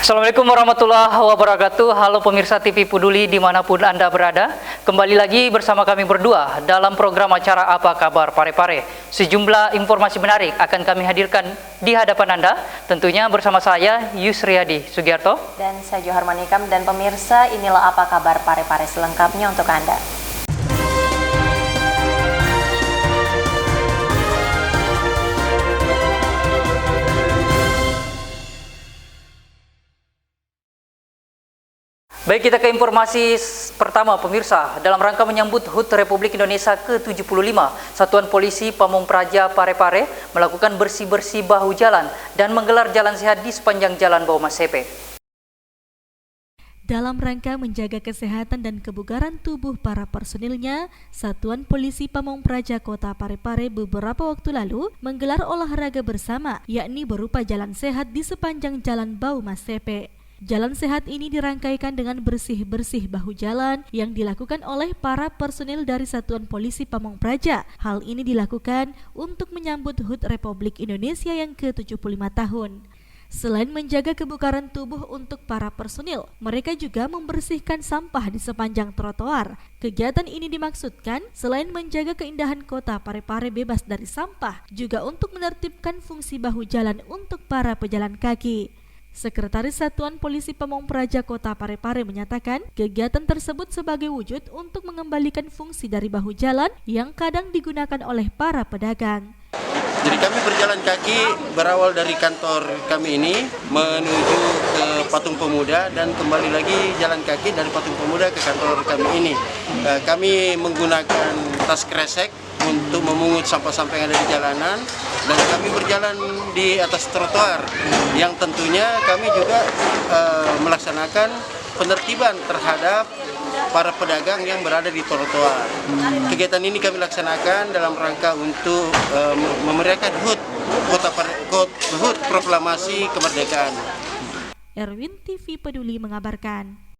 Assalamualaikum warahmatullahi wabarakatuh. Halo pemirsa TV Peduli dimanapun Anda berada. Kembali lagi bersama kami berdua dalam program acara Apa Kabar Parepare. Sejumlah informasi menarik akan kami hadirkan di hadapan Anda. Tentunya bersama saya Yusriyadi Sugiarto. Dan saya Johar Manikam. Dan pemirsa, inilah Apa Kabar Parepare selengkapnya untuk Anda. Baik, kita ke informasi pertama pemirsa. Dalam rangka menyambut HUT Republik Indonesia ke-75, Satuan Polisi Pamung Praja Parepare melakukan bersih-bersih bahu jalan dan menggelar jalan sehat di sepanjang Jalan Bau Masepe. Dalam rangka menjaga kesehatan dan kebugaran tubuh para personilnya, Satuan Polisi Pamung Praja Kota Parepare beberapa waktu lalu menggelar olahraga bersama, yakni berupa jalan sehat di sepanjang Jalan Bau Masepe. Jalan sehat ini dirangkaikan dengan bersih-bersih bahu jalan yang dilakukan oleh para personil dari Satuan Polisi Pamung Praja. Hal ini dilakukan untuk menyambut HUT Republik Indonesia yang ke-75 tahun. Selain menjaga kebugaran tubuh untuk para personil, mereka juga membersihkan sampah di sepanjang trotoar. Kegiatan ini dimaksudkan selain menjaga keindahan kota Parepare bebas dari sampah, juga untuk menertibkan fungsi bahu jalan untuk para pejalan kaki. Sekretaris Satuan Polisi Pamung Praja Kota Parepare menyatakan kegiatan tersebut sebagai wujud untuk mengembalikan fungsi dari bahu jalan yang kadang digunakan oleh para pedagang. Jadi kami berjalan kaki berawal dari kantor kami ini menuju ke Patung Pemuda dan kembali lagi jalan kaki dari Patung Pemuda ke kantor kami ini. Kami menggunakan tas kresek untuk memungut sampah-sampah yang ada di jalanan dan kami berjalan di atas trotoar yang tentunya kami juga melaksanakan penertiban terhadap para pedagang yang berada di trotoar. Kegiatan ini kami laksanakan dalam rangka untuk memeriahkan HUT Proklamasi Kemerdekaan. Erwin TV Peduli mengabarkan.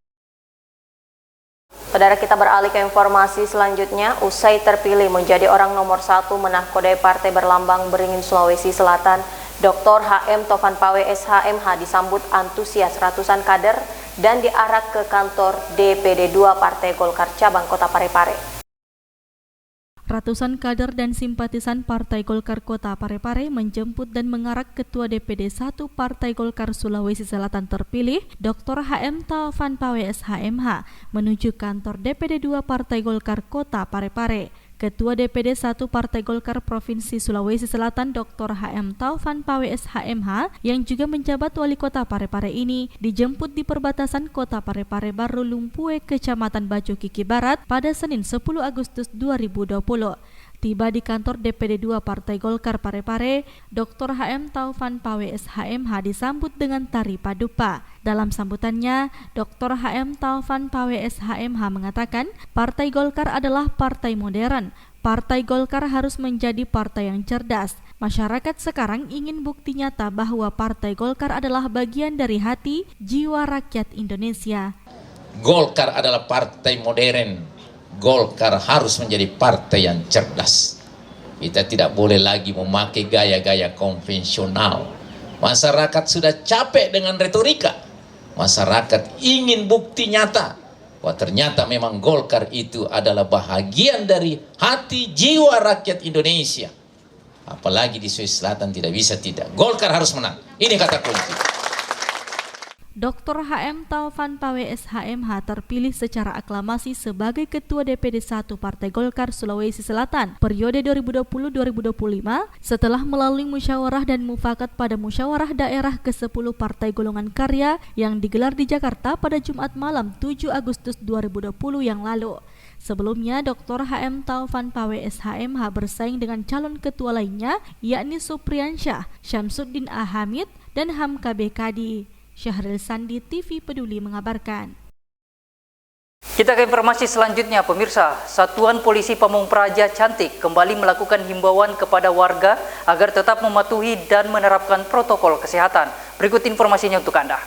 Saudara, kita beralih ke informasi selanjutnya. Usai terpilih menjadi orang nomor 1 menahkodai Partai Berlambang Beringin Sulawesi Selatan, Dr. HM Taufan Pawe SHMH disambut antusias ratusan kader dan diarak ke kantor DPD 2 Partai Golkar Cabang Kota Parepare. Ratusan kader dan simpatisan Partai Golkar Kota Parepare menjemput dan mengarak Ketua DPD 1 Partai Golkar Sulawesi Selatan terpilih, Dr. HM Taufan Pawe SHMH, menuju kantor DPD 2 Partai Golkar Kota Parepare. Ketua DPD 1 Partai Golkar Provinsi Sulawesi Selatan Dr. HM Taufan Pawe SHMH yang juga menjabat wali kota Parepare ini dijemput di perbatasan kota Parepare Baru Lumpue, Kecamatan Bajo Kiki Barat pada Senin 10 Agustus 2020. Tiba di kantor DPD 2 Partai Golkar Parepare, Dr. HM Taufan Pawe SHMH disambut dengan tari padupa. Dalam sambutannya, Dr. HM Taufan Pawe SHMH mengatakan, Partai Golkar adalah partai modern. Partai Golkar harus menjadi partai yang cerdas. Masyarakat sekarang ingin bukti nyata bahwa Partai Golkar adalah bagian dari hati, jiwa rakyat Indonesia. Golkar adalah partai modern. Golkar harus menjadi partai yang cerdas. Kita tidak boleh lagi memakai gaya-gaya konvensional. Masyarakat sudah capek dengan retorika. Masyarakat ingin bukti nyata bahwa ternyata memang Golkar itu adalah bahagian dari hati jiwa rakyat Indonesia. Apalagi di Sulawesi Selatan tidak bisa tidak. Golkar harus menang. Ini kata kunci. Dr. HM Taufan Pawe SHMH terpilih secara aklamasi sebagai Ketua DPD 1 Partai Golkar Sulawesi Selatan periode 2020-2025 setelah melalui musyawarah dan mufakat pada musyawarah daerah ke-10 Partai Golongan Karya yang digelar di Jakarta pada Jumat malam 7 Agustus 2020 yang lalu. Sebelumnya, Dr. HM Taufan Pawe SHMH bersaing dengan calon ketua lainnya yakni Supriyansyah, Syamsuddin Ahamid, dan Hamka Bekadi. Syahril Sandi TV Peduli mengabarkan. Kita ke informasi selanjutnya pemirsa. Satuan Polisi Pamung Praja Cantik kembali melakukan himbauan kepada warga agar tetap mematuhi dan menerapkan protokol kesehatan. Berikut informasinya untuk Anda.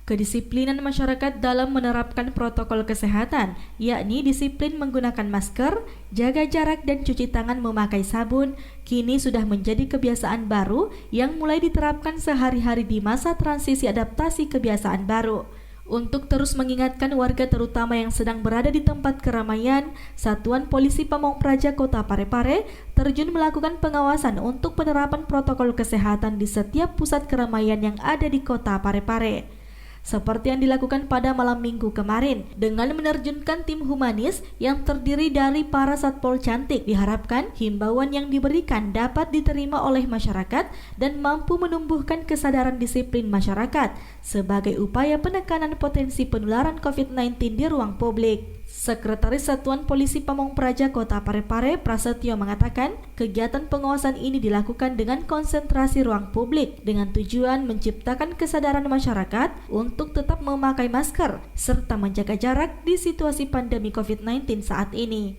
kedisiplinan masyarakat dalam menerapkan protokol kesehatan, yakni disiplin menggunakan masker, jaga jarak dan cuci tangan memakai sabun, kini sudah menjadi kebiasaan baru yang mulai diterapkan sehari-hari di masa transisi adaptasi kebiasaan baru. Untuk terus mengingatkan warga terutama yang sedang berada di tempat keramaian, Satuan Polisi Pamong Praja Kota Parepare terjun melakukan pengawasan untuk penerapan protokol kesehatan di setiap pusat keramaian yang ada di Kota Parepare. Seperti yang dilakukan pada malam minggu kemarin, dengan menerjunkan tim humanis yang terdiri dari para Satpol Cantik, diharapkan himbauan yang diberikan dapat diterima oleh masyarakat dan mampu menumbuhkan kesadaran disiplin masyarakat sebagai upaya penekanan potensi penularan COVID-19 di ruang publik. Sekretaris Satuan Polisi Pamong Praja Kota Parepare, Prasetyo, mengatakan kegiatan pengawasan ini dilakukan dengan konsentrasi ruang publik dengan tujuan menciptakan kesadaran masyarakat untuk tetap memakai masker serta menjaga jarak di situasi pandemi COVID-19 saat ini.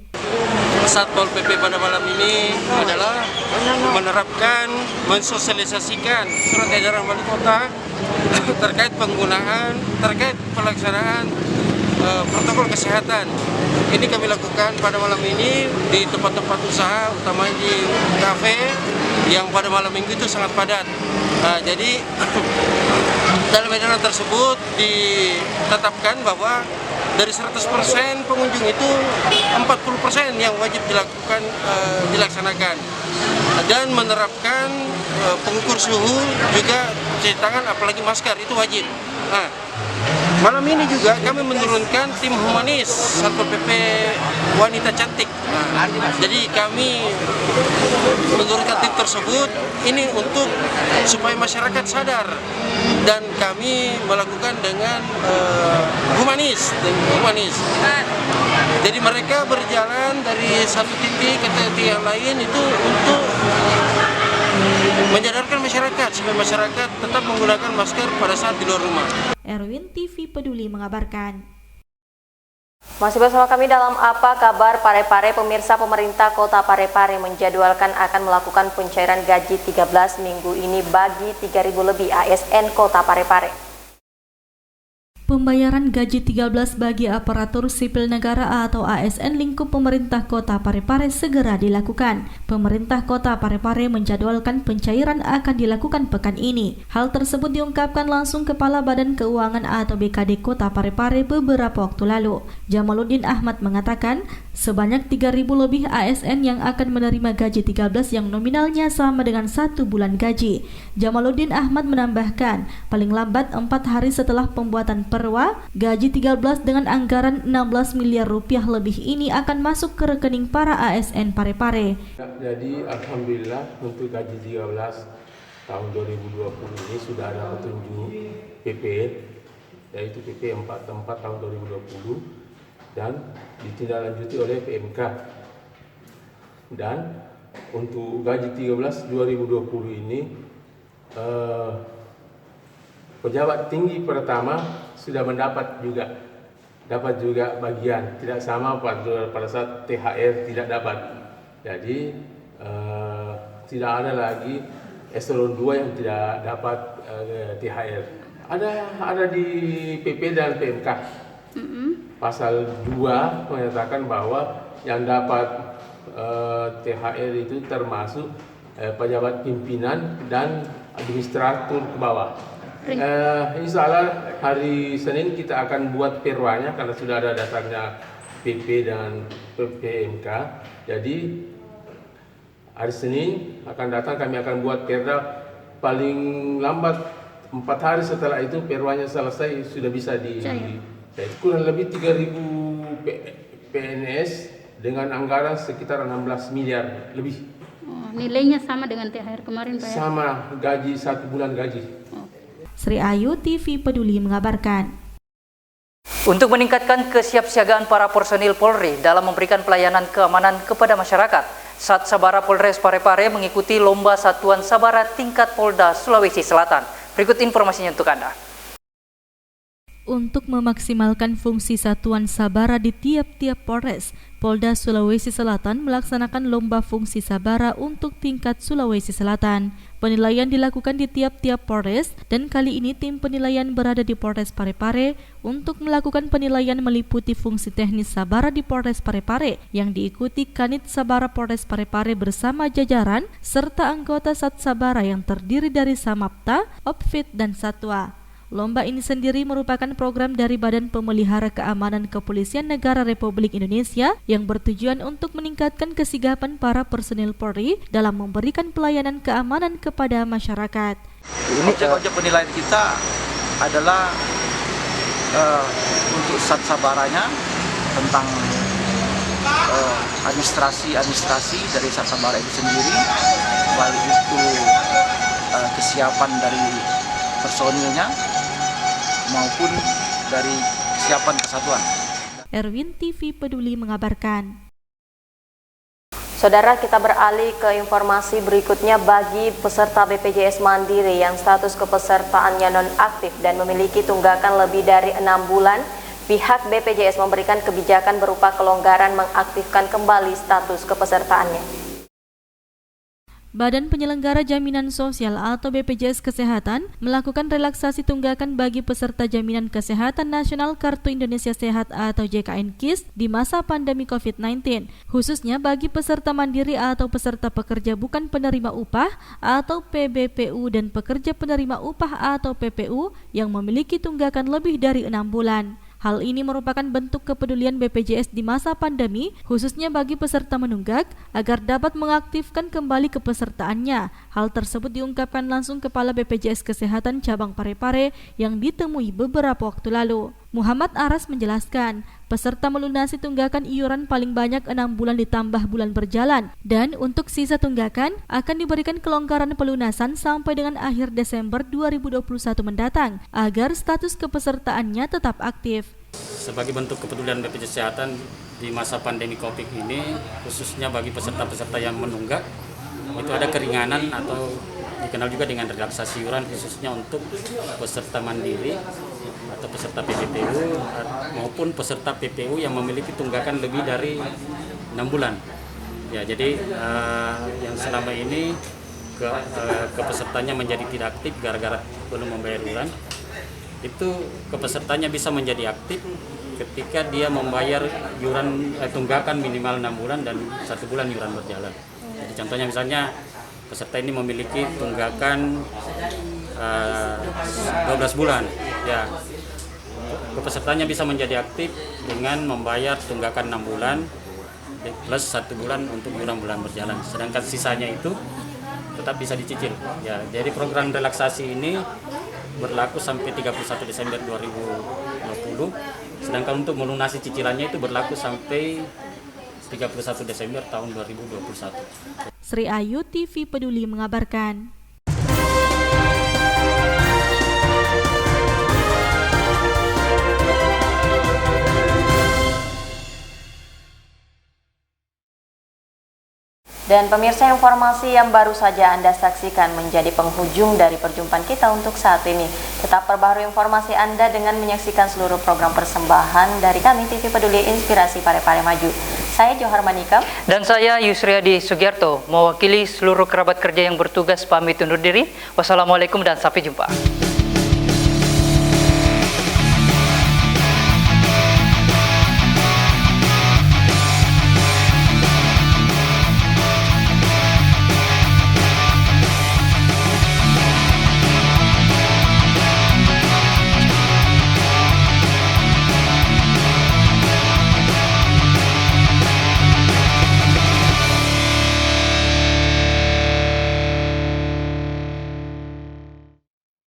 Satpol PP pada malam ini adalah menerapkan, mensosialisasikan surat edaran wali kota terkait pelaksanaan protokol kesehatan. Ini kami lakukan pada malam ini di tempat-tempat usaha, utamanya di kafe yang pada malam minggu itu sangat padat. Jadi dalam edaran tersebut ditetapkan bahwa dari 100% pengunjung itu 40% yang wajib dilaksanakan dan menerapkan pengukur suhu, juga cuci tangan, apalagi masker itu wajib. Malam ini juga kami menurunkan tim humanis Satpol PP wanita cantik. Jadi kami menurunkan tim tersebut ini untuk supaya masyarakat sadar, dan kami melakukan dengan humanis. Jadi mereka berjalan dari satu titik ke titik yang lain itu untuk menyadarkan masyarakat supaya masyarakat tetap menggunakan masker pada saat di luar rumah. Erwin TV Peduli mengabarkan. Masih bersama kami dalam Apa Kabar Parepare, pemirsa. Pemerintah Kota Parepare menjadwalkan akan melakukan pencairan gaji 13 minggu ini bagi 3.000 lebih ASN Kota Parepare. Pembayaran gaji 13 bagi aparatur sipil negara atau ASN lingkup pemerintah Kota Parepare segera dilakukan. Pemerintah Kota Parepare menjadwalkan pencairan akan dilakukan pekan ini. Hal tersebut diungkapkan langsung Kepala Badan Keuangan atau BKD Kota Parepare beberapa waktu lalu. Jamaluddin Ahmad mengatakan sebanyak 3.000 lebih ASN yang akan menerima gaji 13 yang nominalnya sama dengan 1 bulan gaji. Jamaluddin Ahmad menambahkan paling lambat 4 hari setelah pembuatan perwa, gaji 13 dengan anggaran 16 miliar rupiah lebih ini akan masuk ke rekening para ASN Parepare. Jadi alhamdulillah untuk gaji 13 tahun 2020 ini sudah ada petunjuk PP, yaitu PP 44 tahun 2020 dan ditindaklanjuti oleh PMK. Dan untuk gaji 13 2020 ini pejabat tinggi pertama sudah mendapat juga bagian, tidak sama pada saat THR tidak dapat. Jadi tidak ada lagi eselon 2 yang tidak dapat THR. Ada di PP dan PMK. Pasal 2 menyatakan bahwa yang dapat THR itu termasuk pejabat pimpinan dan administratur ke bawah. Insya Allah hari Senin kita akan buat perwanya karena sudah ada dasarnya PP dan PMK. Jadi hari Senin akan datang kami akan buat perda, paling lambat 4 hari setelah itu perwanya selesai sudah bisa kurang lebih 3.000 PNS dengan anggaran sekitar 16 miliar lebih. Nilainya sama dengan THR kemarin Pak? Sama, gaji 1 bulan gaji. Sri Ayu TV Peduli mengabarkan. Untuk meningkatkan kesiapsiagaan para personil Polri dalam memberikan pelayanan keamanan kepada masyarakat, Sat Sabara Polres Parepare mengikuti Lomba Satuan Sabara tingkat Polda Sulawesi Selatan. Berikut informasinya untuk Anda. Untuk memaksimalkan fungsi satuan sabara di tiap-tiap Polres, Polda Sulawesi Selatan melaksanakan lomba fungsi sabara untuk tingkat Sulawesi Selatan. Penilaian dilakukan di tiap-tiap Polres dan kali ini tim penilaian berada di Polres Parepare untuk melakukan penilaian meliputi fungsi teknis sabara di Polres Parepare yang diikuti Kanit Sabara Polres Parepare bersama jajaran serta anggota Sat Sabara yang terdiri dari Samapta, Opfit, dan Satwa. Lomba ini sendiri merupakan program dari Badan Pemelihara Keamanan Kepolisian Negara Republik Indonesia yang bertujuan untuk meningkatkan kesigapan para personil Polri dalam memberikan pelayanan keamanan kepada masyarakat. Objek penilaian kita adalah untuk Sat Sabaranya tentang administrasi dari Sat Sabara itu sendiri, baik itu kesiapan dari personilnya maupun dari kesiapan kesatuan. Erwin TV Peduli mengabarkan. Saudara, kita beralih ke informasi berikutnya. Bagi peserta BPJS Mandiri yang status kepesertaannya nonaktif dan memiliki tunggakan lebih dari 6 bulan, pihak BPJS memberikan kebijakan berupa kelonggaran mengaktifkan kembali status kepesertaannya. Badan Penyelenggara Jaminan Sosial atau BPJS Kesehatan melakukan relaksasi tunggakan bagi peserta Jaminan Kesehatan Nasional Kartu Indonesia Sehat atau JKN KIS di masa pandemi COVID-19, khususnya bagi peserta mandiri atau peserta pekerja bukan penerima upah atau PBPU dan pekerja penerima upah atau PPU yang memiliki tunggakan lebih dari 6 bulan. Hal ini merupakan bentuk kepedulian BPJS di masa pandemi, khususnya bagi peserta menunggak, agar dapat mengaktifkan kembali kepesertaannya. Hal tersebut diungkapkan langsung Kepala BPJS Kesehatan Cabang Parepare yang ditemui beberapa waktu lalu. Muhammad Aras menjelaskan, peserta melunasi tunggakan iuran paling banyak 6 bulan ditambah bulan berjalan, dan untuk sisa tunggakan akan diberikan kelonggaran pelunasan sampai dengan akhir Desember 2021 mendatang, agar status kepesertaannya tetap aktif. Sebagai bentuk kepedulian BPJS Kesehatan di masa pandemi COVID ini, khususnya bagi peserta-peserta yang menunggak, itu ada keringanan atau dikenal juga dengan relaksasi iuran khususnya untuk peserta mandiri atau peserta PBPU maupun peserta PPU yang memiliki tunggakan lebih dari 6 bulan. Ya, jadi yang selama ini kepesertanya menjadi tidak aktif gara-gara belum membayar iuran, itu kepesertanya bisa menjadi aktif ketika dia membayar iuran tunggakan minimal 6 bulan dan 1 bulan iuran berjalan. Jadi contohnya misalnya peserta ini memiliki tunggakan 12 bulan, ya pesertanya bisa menjadi aktif dengan membayar tunggakan 6 bulan plus 1 bulan untuk iuran bulan berjalan, sedangkan sisanya itu tetap bisa dicicil. Ya, jadi program relaksasi ini berlaku sampai 31 Desember 2020, sedangkan untuk melunasi cicilannya itu berlaku sampai 31 Desember tahun 2021. Sri Ayu TV Peduli mengabarkan. Dan pemirsa, informasi yang baru saja Anda saksikan menjadi penghujung dari perjumpaan kita untuk saat ini. Tetap perbaharui informasi Anda dengan menyaksikan seluruh program persembahan dari kami TV Peduli Inspirasi Parepare Maju. Saya Johar Manikam. Dan saya Yusriadi Sugiarto, mewakili seluruh kerabat kerja yang bertugas pamit undur diri. Wassalamualaikum dan sampai jumpa.